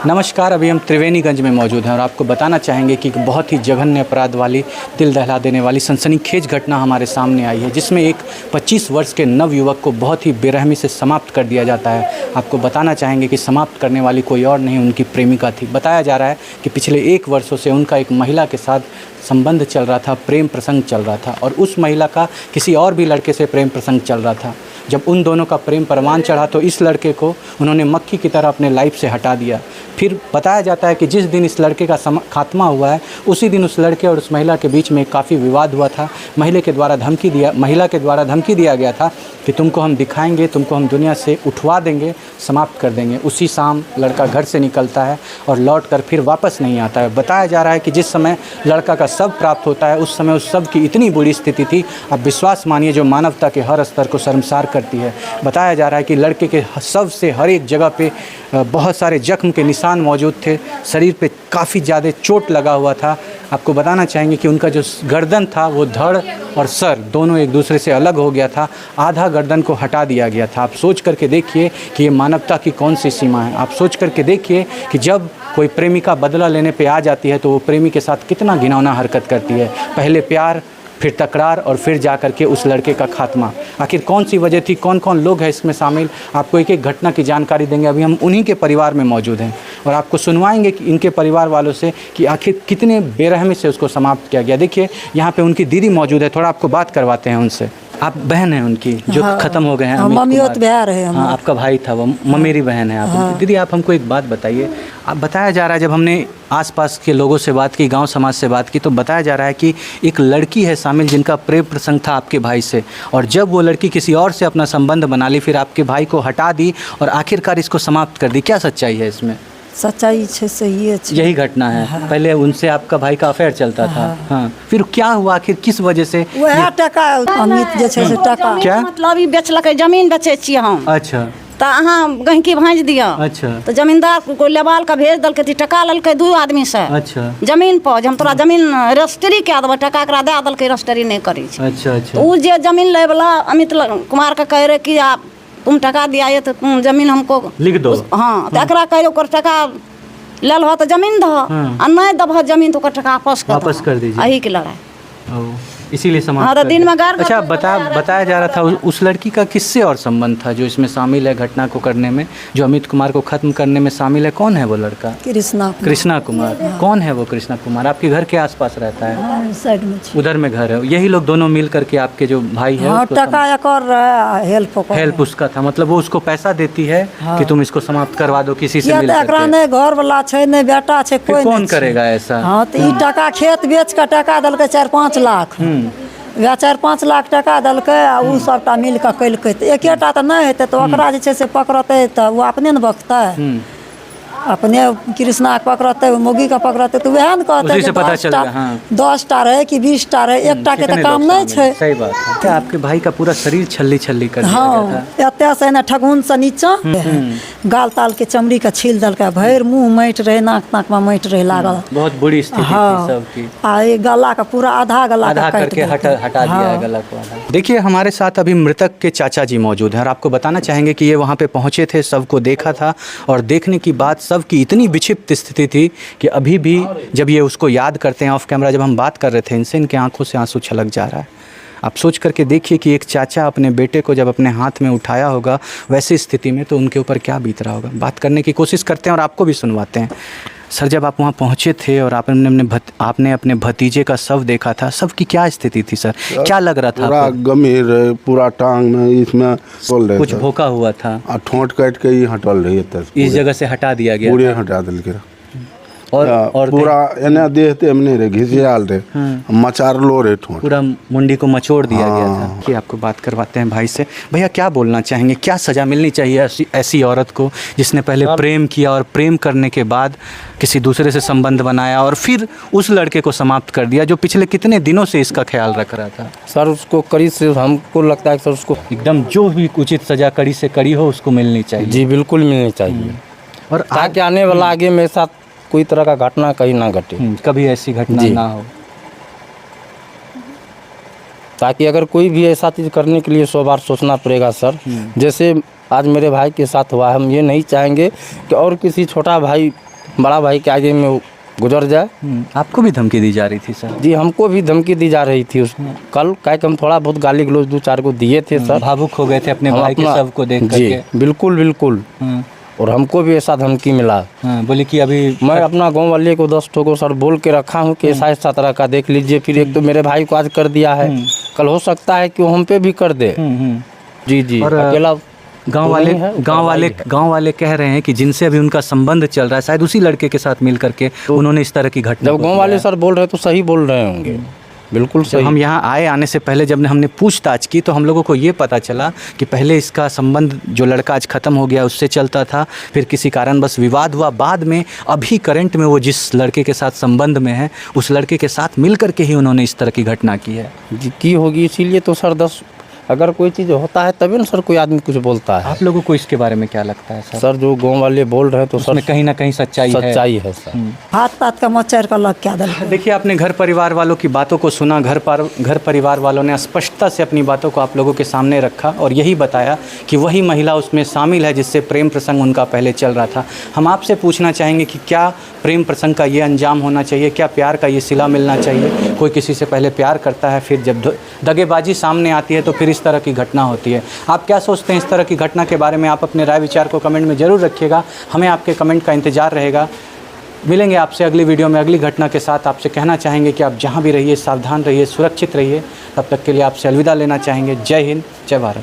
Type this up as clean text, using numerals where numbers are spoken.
नमस्कार, अभी हम त्रिवेणीगंज में मौजूद हैं और आपको बताना चाहेंगे कि एक बहुत ही जघन्य अपराध वाली, दिल दहला देने वाली सनसनीखेज घटना हमारे सामने आई है, जिसमें एक 25 वर्ष के नवयुवक को बहुत ही बेरहमी से समाप्त कर दिया जाता है। आपको बताना चाहेंगे कि समाप्त करने वाली कोई और नहीं, उनकी प्रेमिका थी। बताया जा रहा है कि पिछले 1 वर्षों से उनका एक महिला के साथ संबंध चल रहा था, प्रेम प्रसंग चल रहा था और उस महिला का किसी और भी लड़के से प्रेम प्रसंग चल रहा था। जब उन दोनों का प्रेम परवान चढ़ा तो इस लड़के को उन्होंने मक्खी की तरह अपने लाइफ से हटा दिया। फिर बताया जाता है कि जिस दिन इस लड़के का खात्मा हुआ है, उसी दिन उस लड़के और उस महिला के बीच में काफ़ी विवाद हुआ था। महिला के द्वारा धमकी दिया गया था कि तुमको हम दिखाएंगे, तुमको हम दुनिया से उठवा देंगे, समाप्त कर देंगे। उसी शाम लड़का घर से निकलता है और लौट कर फिर वापस नहीं आता है। बताया जा रहा है कि जिस समय लड़का का शव प्राप्त होता है, उस समय उस शव की इतनी बुरी स्थिति थी, अब विश्वास मानिए, जो मानवता के हर स्तर को शर्मसार करती है। बताया जा रहा है कि लड़के के शव से हर एक जगह पे बहुत सारे जख्म के निशान मौजूद थे, शरीर पे काफ़ी ज़्यादा चोट लगा हुआ था। आपको बताना चाहेंगे कि उनका जो गर्दन था वो धड़ और सर दोनों एक दूसरे से अलग हो गया था, आधा गर्दन को हटा दिया गया था। आप सोच करके देखिए कि ये मानवता की कौन सी सीमा है। आप सोच करके देखिए कि जब कोई प्रेमिका बदला लेने पे आ जाती है तो वो प्रेमी के साथ कितना घिनौना हरकत करती है। पहले प्यार, फिर तकरार और फिर जा कर के उस लड़के का खात्मा। आखिर कौन सी वजह थी, कौन कौन लोग हैं इसमें शामिल, आपको एक एक घटना की जानकारी देंगे। अभी हम उन्हीं के परिवार में मौजूद हैं और आपको सुनवाएंगे कि इनके परिवार वालों से कि आखिर कितने बेरहमी से उसको समाप्त किया गया। देखिए यहाँ पे उनकी दीदी मौजूद है, थोड़ा आपको बात करवाते हैं उनसे। आप बहन हैं उनकी जो ख़त्म हो गए हैं? मम्मियोत बिहार है। हाँ, आपका भाई था वो, ममेरी बहन है आप। हाँ। दीदी आप हमको एक बात बताइए। आप बताया जा रहा है, जब हमने आसपास के लोगों से बात की, गांव समाज से बात की, तो बताया जा रहा है कि एक लड़की है शामिल जिनका प्रेम प्रसंग था आपके भाई से, और जब वो लड़की किसी और से अपना संबंध बना ली, फिर आपके भाई को हटा दी और आखिरकार इसको समाप्त कर दी। क्या सच्चाई है इसमें? सच्चाई सही है, यही घटना है। हाँ। पहले उनसे आपका भाई का अफेयर चलता था। हाँ। फिर क्या हुआ, आखिर किस वजह से? वह टका अमित जे छै से टका क्या मतलब ई बेचलकै, जमीन बेचे छियै हम। अच्छा। तो अहाँ गहकी भाँज दिया। अच्छा। तो जमींदार को लेबाल का भेज दलकै, टका लेलकै 2 आदमी से। अच्छा। जमीन पर जे हम तोरा जमीन रजिस्ट्री कए देबै, टका एकरा दए देलकै, रजिस्ट्री नहीं करै छै। अच्छा अच्छा। उ जे जमीन लै वाला अमित कुमार के कहे रहे कि आप तुम टका दिया ये तो तुम जमीन हमको लिख दो। हाँ, तो एकरा कहे ओकर टका ले लो तो जमीन दहो, और नहीं दबह जमीन तो ओकर टका वापस कर दीजिए। यही की लड़ाई, इसीलिए समाप्त। हाँ, तो दिन में गार। अच्छा, बताया जा रहा था उस लड़की का किससे और संबंध था जो इसमें शामिल है, घटना को करने में, जो अमित कुमार को खत्म करने में शामिल है? कौन है वो लड़का? कृष्णा कुमार। कौन है वो कृष्णा कुमार? आपके घर के आसपास रहता है? साइड में, उधर में घर है। यही लोग दोनों मिल करके आपके जो भाई है, टका हेल्प उसका था, मतलब वो उसको पैसा देती है कि तुम इसको समाप्त करवा दो किसी से मिल करके। घर वाला छै नहीं, बेटा छै, कौन करेगा ऐसा? हाँ, तो टका खेत बेच के टका दलकै 4-5 लाख। वह 4-5 लाख टका दलकै आ उ सबटा मिल के कैलकै। तो एकेटा तो नहीं हेतै, तो ओकरा जे छै से पकड़तै तो वो अपने न बकतै, अपने कृष्णा के पकड़ते, मोगी का पकड़ते, तो वह न कहते कि 10टा रहे कि 20टा रहे, एकटा के तो काम नहीं छै। सही बात है। क्या आपके भाई का पूरा शरीर छल्ली छल्ली कर दिया गया था? एते से न ठगुन से नीचा गाल ताल के चमड़ी का छील दलका, भर मुंह मैट रहे, नाक में मैट रहे लागल। बहुत बुरी स्थिति थी सबकी। आ ये गला का पूरा आधा करके हटा दिया है गला को। देखिए हमारे साथ अभी मृतक के चाचा जी मौजूद हैं और आपको बताना चाहेंगे कि ये वहाँ पे पहुँचे थे, सबको देखा था और देखने की बाद की इतनी विक्षिप्त स्थिति थी कि अभी भी जब ये उसको याद करते हैं, ऑफ कैमरा जब हम बात कर रहे थे इनसे, इनके आंखों से आंसू छलक जा रहा है। आप सोच करके देखिए कि एक चाचा अपने बेटे को जब अपने हाथ में उठाया होगा वैसी स्थिति में, तो उनके ऊपर क्या बीत रहा होगा। बात करने की कोशिश करते हैं और आपको भी सुनवाते हैं। सर, जब आप वहाँ पहुँचे थे और आपने अपने भतीजे का शव देखा था, शव की क्या स्थिति थी सर? क्या लग रहा था? पूरा गंभीर, पूरा टांग में इसमें कुछ भोका हुआ था, ठोंट काट के ही हटल रही है। इस जगह से हटा दिया गया, पूरे हटा दिल के और पूरा एने देहते हमने रे घिसियाल रे, मचारलो रे, ठोंट पूरा मुंडी को मचोड़ दिया गया था। कि आपको बात करवाते हैं भाई से। भैया क्या बोलना चाहेंगे, क्या सज़ा मिलनी चाहिए ऐसी औरत को जिसने पहले प्रेम किया और प्रेम करने के बाद किसी दूसरे से संबंध बनाया और फिर उस लड़के को समाप्त कर दिया जो पिछले कितने दिनों से इसका ख्याल रख रहा था? सर उसको कड़ी से, हमको लगता है सर उसको एकदम जो भी उचित सज़ा कड़ी से कड़ी हो उसको मिलनी चाहिए। जी बिल्कुल मिलनी चाहिए, और ताकि आने वाला आगे मेरे साथ कोई तरह का घटना कहीं ना घटे, कभी ऐसी घटना ना हो, ताकि अगर कोई भी ऐसा चीज़ करने के लिए 100 बार सोचना पड़ेगा सर। जैसे आज मेरे भाई के साथ हुआ, हम ये नहीं चाहेंगे कि और किसी छोटा भाई बड़ा भाई के आगे में गुजर जाए। आपको भी धमकी दी जा रही थी सर? जी हमको भी धमकी दी जा रही थी उस कल, क्या कि हम थोड़ा बहुत गाली गलौज 2-4 को दिए थे सर। भावुक हो गए थे अपने हम भाई के अपना- शव को देख जी करके? बिल्कुल बिल्कुल। और हमको भी ऐसा धमकी मिला। बोले कि अभी मैं अपना गांव वाले को 10 ठो को सर बोल के रखा हूँ कि ऐसा तरह का देख लीजिए। फिर एक तो मेरे भाई को आज कर दिया है, कल हो सकता है कि वो हम पे भी कर दे। जी जी। और अकेला गांव वाले कह रहे हैं कि जिनसे अभी उनका संबंध चल रहा है शायद उसी लड़के के साथ मिल करके उन्होंने इस तरह की घटना जब गांव वाले सर बोल रहे हैं तो सही बोल रहे होंगे। बिल्कुल जब सही। हम यहाँ आने से पहले जब हमने पूछताछ की तो हम लोगों को ये पता चला कि पहले इसका संबंध जो लड़का आज ख़त्म हो गया उससे चलता था, फिर किसी कारण बस विवाद हुआ, बाद में अभी करंट में वो जिस लड़के के साथ संबंध में है उस लड़के के साथ मिल करके ही उन्होंने इस तरह की घटना की है। जी की होगी, इसीलिए तो सर 10 अगर कोई चीज़ होता है तभी ना सर कोई आदमी कुछ बोलता है। आप लोगों को इसके बारे में क्या लगता है सर? सर जो गांव वाले बोल रहे हैं तो सर उसमें कहीं ना कहीं सच्चाई है सर। हाथ तात का मचर का लग क्या दल देखिए, आपने घर परिवार वालों की बातों को सुना, घर परिवार वालों ने स्पष्टता से अपनी बातों को आप लोगों के सामने रखा और यही बताया कि वही महिला उसमें शामिल है जिससे प्रेम प्रसंग उनका पहले चल रहा था। हम आपसे पूछना चाहेंगे कि क्या प्रेम प्रसंग का ये अंजाम होना चाहिए? क्या प्यार का ये सिला मिलना चाहिए? कोई किसी से पहले प्यार करता है, फिर जब दगेबाजी सामने आती है तो फिर इस तरह की घटना होती है। आप क्या सोचते हैं इस तरह की घटना के बारे में? आप अपने राय विचार को कमेंट में ज़रूर रखिएगा, हमें आपके कमेंट का इंतज़ार रहेगा। मिलेंगे आपसे अगली वीडियो में अगली घटना के साथ। आपसे कहना चाहेंगे कि आप जहां भी रहिए सावधान रहिए, सुरक्षित रहिए। तब तक के लिए आपसे अलविदा लेना चाहेंगे। जय हिंद, जय भारत।